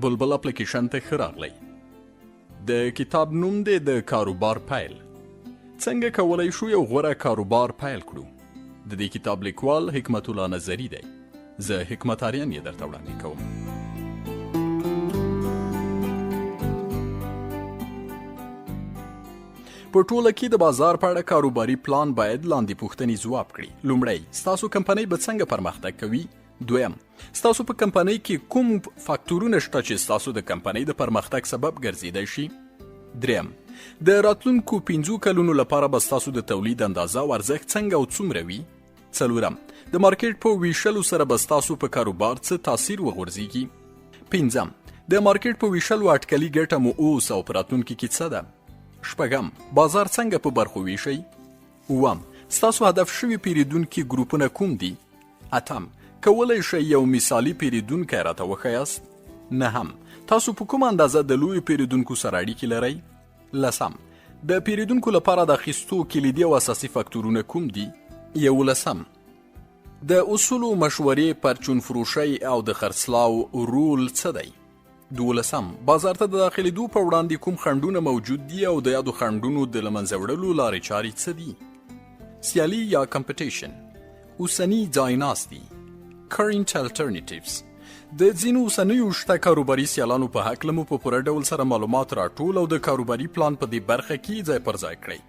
بلبل اپلیکیشن ته ښه راغلی. د کتاب نوم دی د کاروبار پیل. څنګه کولی شو یو غوره کاروبار پیل کړو؟ د دې کتاب لیکوال حکمت الله نظري دی. زه حکمت آریان یې درته وړاندې کوم. په ټوله کې د بازار په اړه کاروباري پلان باید لاندې پوښتنې ځواب کړي. لومړی، ستاسو کمپنۍ به څنګه پرمختګ کوي؟ دویم، ستاسو په کمپنۍ کې کوم فاکتورونه شته چې ستاسو د کمپنۍ د پرمختګ سبب ګرځیدای شي؟ دریم، د راتلونکو 5 کلونو لپاره به ستاسو د تولید اندازه او ارزښت څنګه او څومره وي؟ څلورم، د مارکیټ په ویشلو سره به ستاسو په کاروبار څه تاثیر وغورځېږي؟ پنځم، د مارکیټ په ویشلو اټکلي ګټه مو اوس او په راتلونکي کې څه ده؟ شپږم، بازار څنګه په برخو ویشئ؟ اووم، ستاسو هدف شوي پیرودونکي ګروپونه کوم دي؟ اتم، کولی شئ یو مثالي پیرودونکی راته وښیاست؟ نهم، تاسو په کومه اندازه د لویو پیرودونکو سره اړیکې لرئ؟ لسم، د پیرودونکو لپاره د اخیستو کلیدي او اساسي فاکتورونه کوم دي؟ یولسم، د اصولو مشورې، پرچون فروشۍ او د خرڅلاو رول څه دی؟ دولسم، بازار ته د داخلېدو په وړاندې کوم خنډونه موجود دي او د یادو خنډونو د له منځه وړلو لارې چارې څه دي؟ سیالي یا کمپټیشن، اوسني ځایناستي، current alternatives. د ځینو اوسنیو شته کاروباري سیالانو په هکله مو په پوره ډول سره معلومات راټول او د کاروباري پلان په دې برخه کې ځای پر ځای کړئ.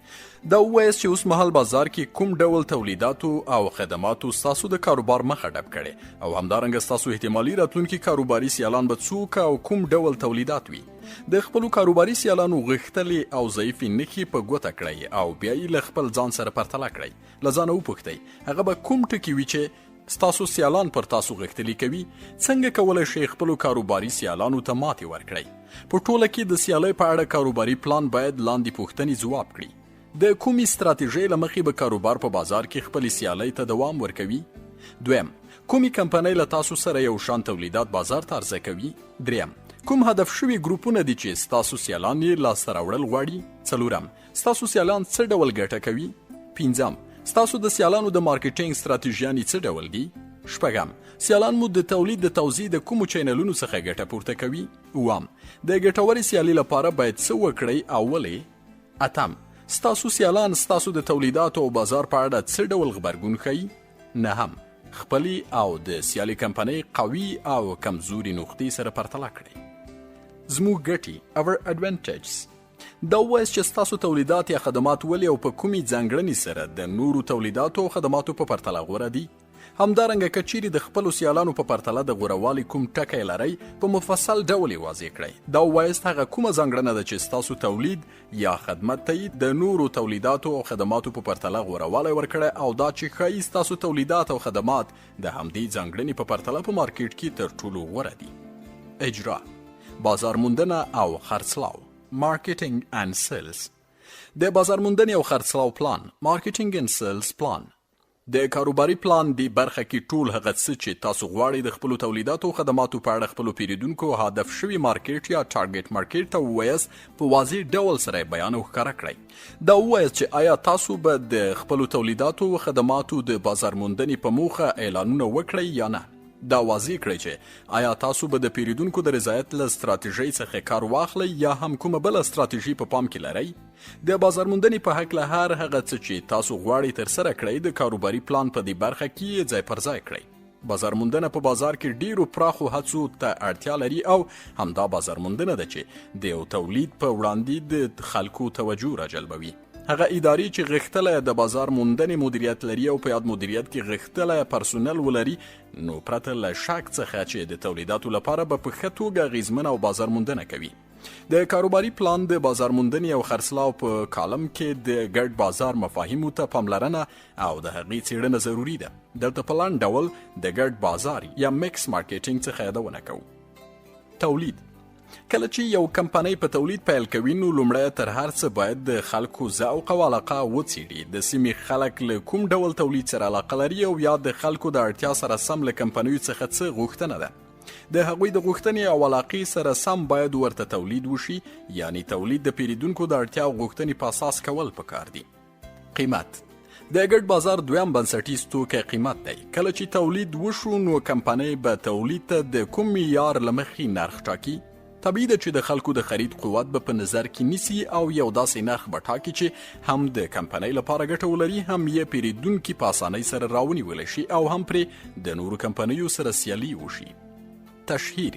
دا ووایاست چې اوس مهال بازار کې کوم ډول تولیداتو او خدماتو ستاسو د کاروبار مخه ډب کړي او همدارنګه ستاسو احتمالي راتلونکي کاروباري سیالان به څوک او کوم ډول تولیدات وي. د خپلو کاروباري سیالانو غښتلې او ضعیفې نښې په ګوته کړئ او بیا یې له خپل ځان سره پرتله کړئ. له ځانه وپوښتئ هغه به کوم ټکي وي چې ستاسو سیالان پر تاسو غښتلي کوي؟ څنګه کولی شئ خپلو کاروباري سیالانو ته ماتې ورکړئ؟ په ټوله کې د سیالۍ په اړه کاروباري پلان باید لاندې پوښتنې ځواب کړي. د کومې ستراتیژۍ له مخې به کاروبار په بازار کې خپلې سیالۍ ته دوام ورکوي؟ دویم، کومې کمپنۍ له تاسو سره یو شان تولیدات بازار ته عرضه کوي؟ دریم، کوم هدف شوي ګروپونه دي چې ستاسو سیالان یې لاسته راوړل غواړي؟ څلورم، ستاسو سیالان څه ډول ګټه کوي؟ پنځم، ستاسو د سیالانو د مارکیټینګ ستراتیژیانې څه ډول دي؟ شپږم، سیالان مو د تولید د توزیع د کومو چینلونو څخه ګټه پورته کوي؟ اووم، د ګټورې سیالۍ لپاره باید څه وکړئ او ولې؟ اتم، ستاسو سیالان ستاسو د تولیداتو او بازار په اړه څه ډول غبرګون ښیي؟ نهم، خپلې او د سیالي کمپنۍ قوي او کمزوري نقطې سره پرتله کړئ. زموږ ګټې، our advantages. دا ووایاست چې ستاسو تولیدات یا خدمات ولې او په کومې ځانګړنې سره د نورو تولیداتو او خدماتو په پرتله غوره دي. همدارنګه که چیرې د خپلو سیالانو په پرتله د غورهوالي کوم ټکی لرئ په مفصل ډول یې واضح کړئ. دا ووایاست هغه کومه ځانګړنه ده چې ستاسو تولید یا خدمت ته د نورو تولیداتو او خدماتو په پرتله غورهوالی ورکړی او دا چې ښایي ستاسو تولیدات او خدمات د همدې ځانګړنې په پرتله په مارکیټ کې تر ټولو غوره دي. اجرا، بازار موندنه او خرڅلاو، marketing and sales. د بازار موندنې او خرڅلاو پلان، marketing and sales plan. د کاروباري پلان دی برخه کې ټول هغه څه چې تاسو غواړئ د خپلو تولیداتو او خدماتو په اړه خپلو پیرودونکو هدف شوي مارکیټ یا ټارګټ مارکیټ ته ووایاست په واضح ډول سره بیان او ښکاره کړئ. دا ووایاست چې آیا تاسو به د خپلو تولیداتو او خدماتو د بازار موندنې په موخه اعلانونه وکړئ یا نه. دا واضح کړئ چې آیا تاسو به د پیرودونکو د رضایت له ستراتیژۍ څخه کار واخلئ یا هم کومه بله ستراتیژي په پام کې لرئ. د بازار موندنې په هکله هر هغه څه چې تاسو غواړئ ترسره کړئ د کاروباري پلان په دې برخه کې یې ځای پر ځای کړئ. بازار موندنه په بازار کې ډیرو پراخو هڅو ته اړتیا لري او همدا بازار موندنه ده چې د یو تولید په وړاندې د خلکو توجه راجلبوي. هغه ادارې چې غښتلی د بازار موندنې مدیریت لري او په یاد مدیریت کې غښتلی پرسونل ولري، نو پرته له شک څخه چې د تولیداتو لپاره به په ښه توګه اغېزمنه او بازار موندنه کوي. د کاروباري پلان د بازار موندنې او خرڅلاو په کالم کې د ګډ بازار مفاهیمو ته پاملرنه او د هغې څېړنه ضروري ده. دلته په لنډ ډول د ګډ بازار یا میکس مارکیټینګ څخه یادونه کوو. تولید. کله چې یو کمپنۍ په تولید پیل کوي نو لومړی تر هر څه باید د خلکو ذوق او علاقه وڅېړي. د سیمې خلک له کوم ډول تولید سره علاقه لري او یا د خلکو د اړتیا سره سم له کمپنیو څخه څه غوښتنه ده. د هغوی د غوښتنې او علاقې سره سم باید ورته تولید وشي، یعنی تولید د پیرودونکو د اړتیا او غوښتنې په اساس کول پکار دي. قیمت. د ګډ بازار دویم بنسټیز توکی قیمت دی. کله چې تولید وشو نو کمپنۍ به تولید ته د کوم معیار له مخې نرخ ټاکي. طبیعي ده چې د خلکو د خرید قوت به په نظر کې نیسي او یو داسې نرخ به ټاکي چې هم د کمپنۍ لپاره ګټه ولري، هم یې پیرودونکي په اسانۍ سره راونیولی شي او هم پرې د نورو کمپنیو سره سیالي وشي. تشهیر: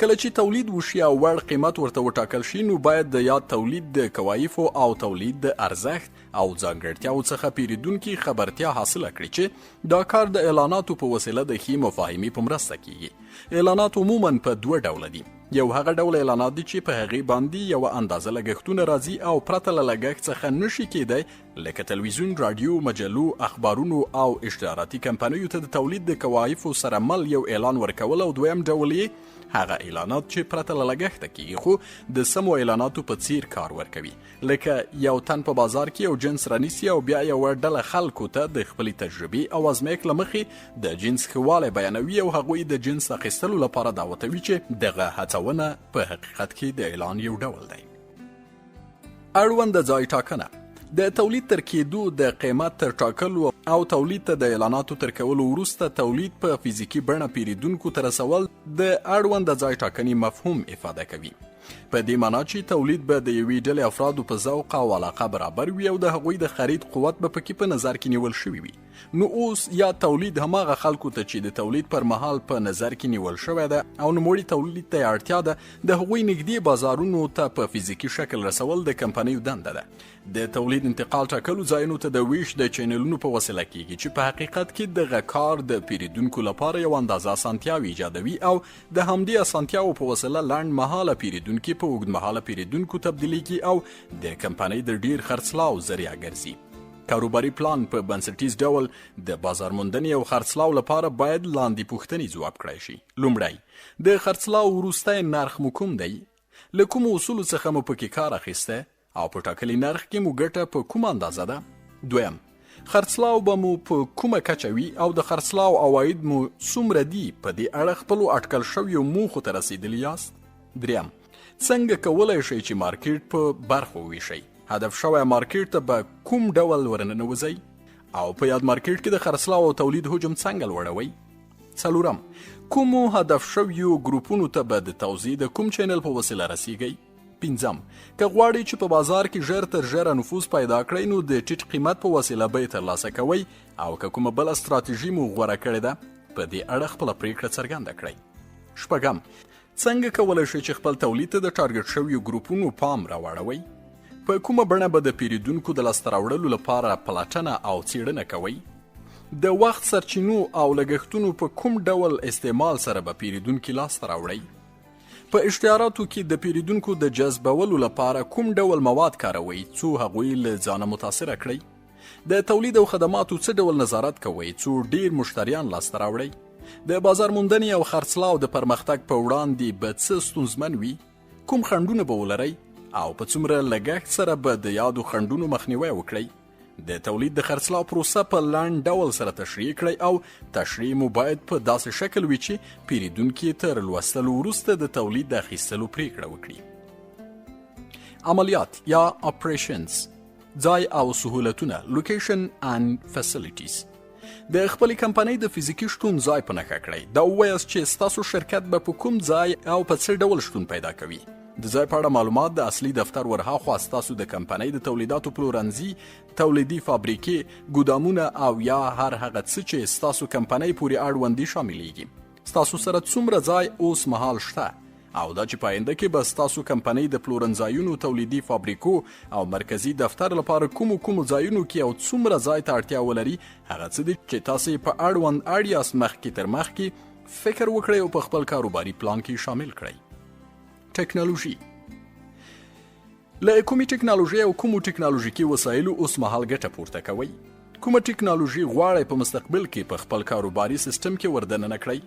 کله چې تولید وشي او وړ قیمت ورته وټاکل شي نو باید د یاد تولید د کوایفو او تولید د ارزښت او ځانګړتیاو څخه پیرودونکي خبرتیا حاصله کړي چې دا کار د اعلاناتو په وسیله د ښې مفاهمې په مرسته کیږي. اعلانات عموما په دوه ډوله دي. یو هغه ډول اعلانات دي چې په هغې باندې یوه اندازه لګښتونه راځي او پرته له لګښت څخه نشي کیدی لکه تلویزیون، راډیو، مجلو، اخبارونو او اشتهاراتي کمپنیو ته د تولید د کوایفو سره مل یو اعلان ورکول، او دویم ډول یې هغه اعلانات چې پرته له لګښته کیږي خو د سمو اعلاناتو په څیر کار ورکوي، لکه یو تن په بازار کې یو جنس رانیسي او بیا یوه ډله خلکو ته د خپلې تجربې او ازمایښت له مخې د جنس ښه والی بیانوي او هغوی د جنس اخیستلو لپاره دعوتوي چې دغه هڅونه په حقیقت کې د اعلان یو ډول دی. اړوند ځای ټاکنه: د تولید تر کېدو د قیمت تر ټاکلو او تولید ته د اعلاناتو تر کولو وروسته تولید په فزیکي بڼه پیرودونکو ته رسول د اړوند ځای ټاکنې مفهوم افاده کوي. په دې معنا چې تولید به د یوې ډلې افرادو په ذوق او علاقه برابر وي او د هغوی د خرید قوت به پکې په نظر کې نیول شوی وي. نو اوس یا تولید هماغه خلکو ته چې د تولید پر مهال په نظر کې نیول شوی ده او نوموړي تولید ته اړتیا ده د هغوی نږدې بازارونو ته په فزیکي شکل رسول د کمپنیو دنده ده. د تولید انتقال ټاکلو ځایونو ته د ویش د چینلونو په وسیله کیږي چې په حقیقت کې دغه کار د پیرودونکو لپاره یو اندازه اسانتیاوې ایجادوي او د همدې اسانتیاوو په وسیله لنډ مهاله پیرودونکي په اوږدمهاله پیرودونکو تبدیلیږي او د کمپنۍ د ډیر خرڅلاو ذریعه ګرځي. کاروباري پلان په بنسټیز ډول د بازار موندنې او خرڅلاو لپاره باید لاندې پوښتنې ځواب کړای شي. لومړی، د خرڅلاو وروستی نرخ مو کوم دی؟ له کومو اصولو څخه مو پکې کار اخیستی او په ټاکلي نرخ کې مو ګټه په کومه اندازه ده؟ دویم، خرڅلاو به مو په کومه کچه وي او د خرڅلاو عواید مو څومره دي؟ په دې اړه خپلو اټکل شویو موخو ته رسیدلی یاست؟ دریم، څنګه کولی شئ چې مارکیټ په برخو وویشئ؟ هدف شوی مارکیټ ته به کوم ډول ورننوځئ او په یاد مارکیټ کې د خرڅلاو او تولید حجم څنګه لوړوئ؟ څلورم، کومو هدف شویو ګروپونو ته به د توزیع د کوم چینل په وسیله رسیږئ؟ پنځم، که غواړئ چې په بازار کې ژر تر ژره نفوذ پیدا کړئ نو د ټیټ قیمت په وسیله به یې ترلاسه کوئ او که کومه بله ستراتیژي مو غوره کړې ده په دې اړه خپله پریکړه څرګنده کړئ. شپږم، څنګه کولی شئ چې خپل تولید ته د ټارګټ شویو ګروپونو پام راواړوئ؟ په کومه بڼه به د پیرودونکو د لاسته راوړلو لپاره پلټنه او څیړنه کوئ؟ د وخت سرچینو او لګښتونو په کوم ډول استعمال سره به پیرودونکي لاسته راوړئ؟ په اشتهاراتو کې د پیرودونکو د جذبولو لپاره کوم ډول مواد کاروئ څو هغوی له ځانه متاثره کړئ؟ د تولید او خدماتو څه ډول نظارت کوئ څو ډیر مشتریان لاسته راوړئ؟ د بازار موندنې او خرڅلاو د پرمختګ په وړاندې به څه ستونزمن وي؟ کوم خنډونه به ولرئ او په څومره لګښت سره به د یادو خنډونو مخنیوی وکړئ؟ د تولید د خرڅلاو پروسه په لنډ ډول سره تشریح کړئ او تشریح مو باید په داسې شکل وي چې پیرودونکي تر لوستلو وروسته د تولید د اخیستلو پریکړه وکړي. عملیات یا اپریشنز: ځای او سهولتونه لوکیشن اند فیسیلیټیز. د خپلې کمپنۍ د فزیکي شتون ځای په نښه کړئ. دا ووایاست چې ستاسو شرکت به په کوم ځای او په څه ډول شتون پیدا کوي. د ځای په اړه معلومات د اصلي دفتر ورهاخوا ستاسو د کمپنۍ د تولیداتو پلورنځي، تولیدي فابریکې، ګودامونه او یا هر هغه څه چې ستاسو کمپنۍ پورې اړوندي شاملیږي. ستاسو سره څومره ځای اوس مهال شته او دا چې په آینده کې به ستاسو کمپنۍ د پلورنځایونو، تولیدي فابریکو او مرکزي دفتر لپاره کومو ځایونو کې او څومره ځای ته اړتیا ولري، هغه څه دي چې تاسو په اړوند اړ یاست مخکې تر مخکې فکر وکړئ او په خپل کاروباري پلان کې شامل کړئ. ټکنالوژي: له کومې ټکنالوژي او کومو ټکنالوژیکي وسایلو اوس مهال ګټه پورته کوئ؟ کومه ټکنالوژي غواړئ په مستقبل کې په خپل کاروباري سیستم کې وردننه کړئ؟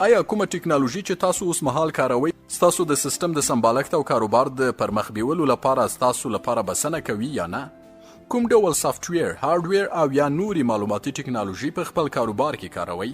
آیا کومه ټکنالوژي چې تاسو اوس مهال کاروئ ستاسو د سیستم د سمبالښت او کاروبار د پرمخ بیولو لپاره ستاسو لپاره بسنه کوي یا نه؟ کوم ډول سافټویر، هارډویر او یا نوري معلوماتي ټکنالوژي په خپل کاروبار کې کاروئ؟